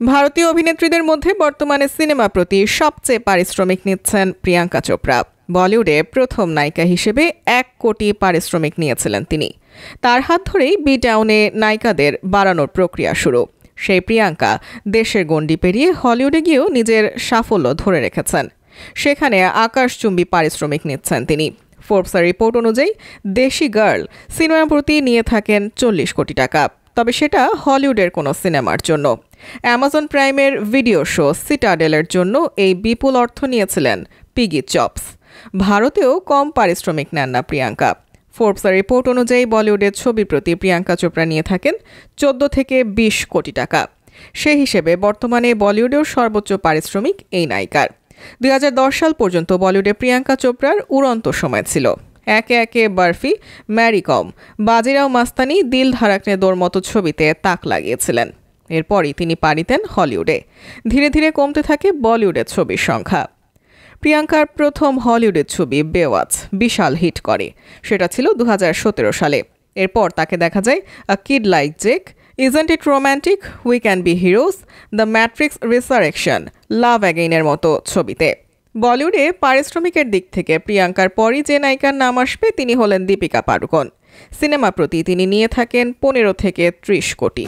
ভারতীয় অভিনেত্রীদের মধ্যে বর্তমানে সিনেমা প্রতি সবচেয়ে পারিশ্রমিক নিচ্ছেন প্রিয়াঙ্কা চোপড়া। বলিউডে প্রথম নায়িকা হিসেবে 1 কোটি পারিশ্রমিক নিয়েছিলেন তিনি। তার হাত ধরেই বি টাউনে নায়িকাদের বাড়ানোর প্রক্রিয়া শুরু। সেই প্রিয়াঙ্কা দেশের গণ্ডি পেরিয়ে হলিউডে গিয়েও নিজের সাফল্য ধরে রেখেছেন। সেখানে আকাশচুম্বী পারিশ্রমিক নিচ্ছেন তিনি। ফোর্বসের রিপোর্ট অনুযায়ী দেশি গার্ল সিনেমা প্রতি নিয়ে থাকেন 40 কোটি টাকা। তবে সেটা হলিউডের কোনো সিনেমার জন্য। অ্যামাজন প্রাইমের ভিডিও শো সিটাডেলের জন্য এই বিপুল অর্থ নিয়েছিলেন পিগি চপস। ভারতেও কম পারিশ্রমিক নেন না প্রিয়াঙ্কা। ফোর্বসের রিপোর্ট অনুযায়ী বলিউডের ছবির প্রতি প্রিয়াঙ্কা চোপড়া নিয়ে থাকেন 14 থেকে 20 কোটি টাকা। সে হিসেবে বর্তমানে বলিউডেও সর্বোচ্চ পারিশ্রমিক এই নায়িকার। 2010 সাল পর্যন্ত বলিউডে প্রিয়াঙ্কা চোপড়ার উড়ন্ত সময় ছিল। একে একে বার্ফি, ম্যারি কম, বাজিরাও মাস্তানি, দিল ধড়কনে দোর মতো ছবিতে তাক লাগিয়েছিলেন। এরপরই তিনি পাড়ি দেন হলিউডে। ধীরে ধীরে কমতে থাকে বলিউডের ছবির সংখ্যা। প্রিয়াঙ্কার প্রথম হলিউডের ছবি বেওয়াচ বিশাল হিট করে। সেটা ছিল 2017 সালে। এরপর তাকে দেখা যায় a kid like Jake, isn't it romantic, we can be heroes, the Matrix Resurrection, love অ্যাগেইনের মতো ছবিতে। বলিউডে পারিশ্রমিকের দিক থেকে প্রিয়াঙ্কার পরই যে নায়িকার নাম আসবে তিনি হলেন দীপিকা পাড়ুকোন। সিনেমা প্রতি তিনি নিয়ে থাকেন 15 থেকে 30 কোটি।